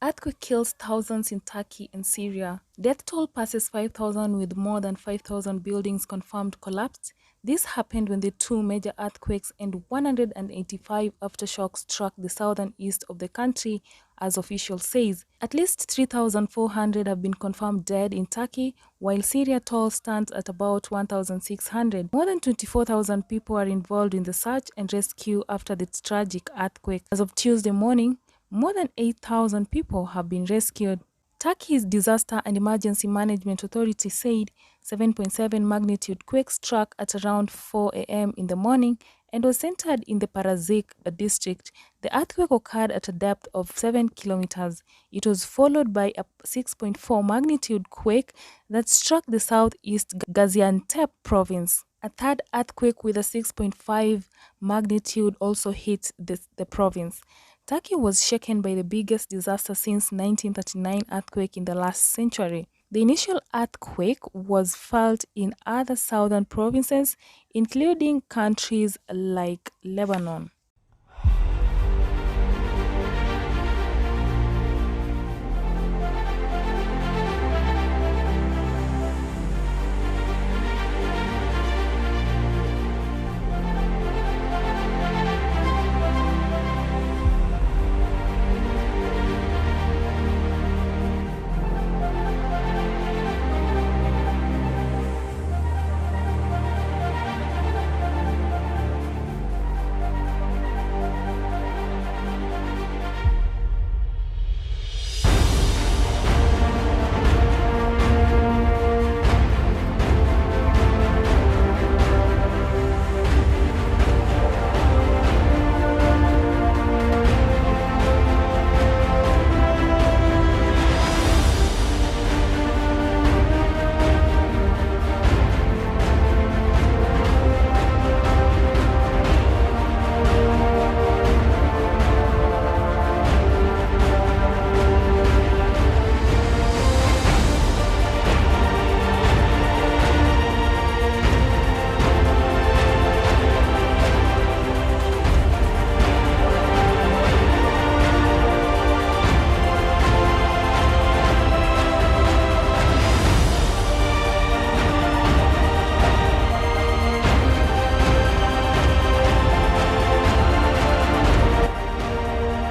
Earthquake kills thousands in Turkey and Syria. Death toll passes 5,000 with more than 5,000 buildings confirmed collapsed. This happened when the two major earthquakes and 185 aftershocks struck the southern east of the country, as officials says. At least 3,400 have been confirmed dead in Turkey, while Syria toll stands at about 1,600. More than 24,000 people are involved in the search and rescue after the tragic earthquake. As of Tuesday morning, more than 8,000 people have been rescued. Turkey's Disaster and Emergency Management Authority said 7.7 magnitude quake struck at around 4 a.m. in the morning and was centered in the Parazik district. The earthquake occurred at a depth of 7 kilometers. It was followed by a 6.4 magnitude quake that struck the southeast Gaziantep province. A third earthquake with a 6.5 magnitude also hit the province. Turkey was shaken by the biggest disaster since 1939 earthquake in the last century. The initial earthquake was felt in other southern provinces, including countries like Lebanon.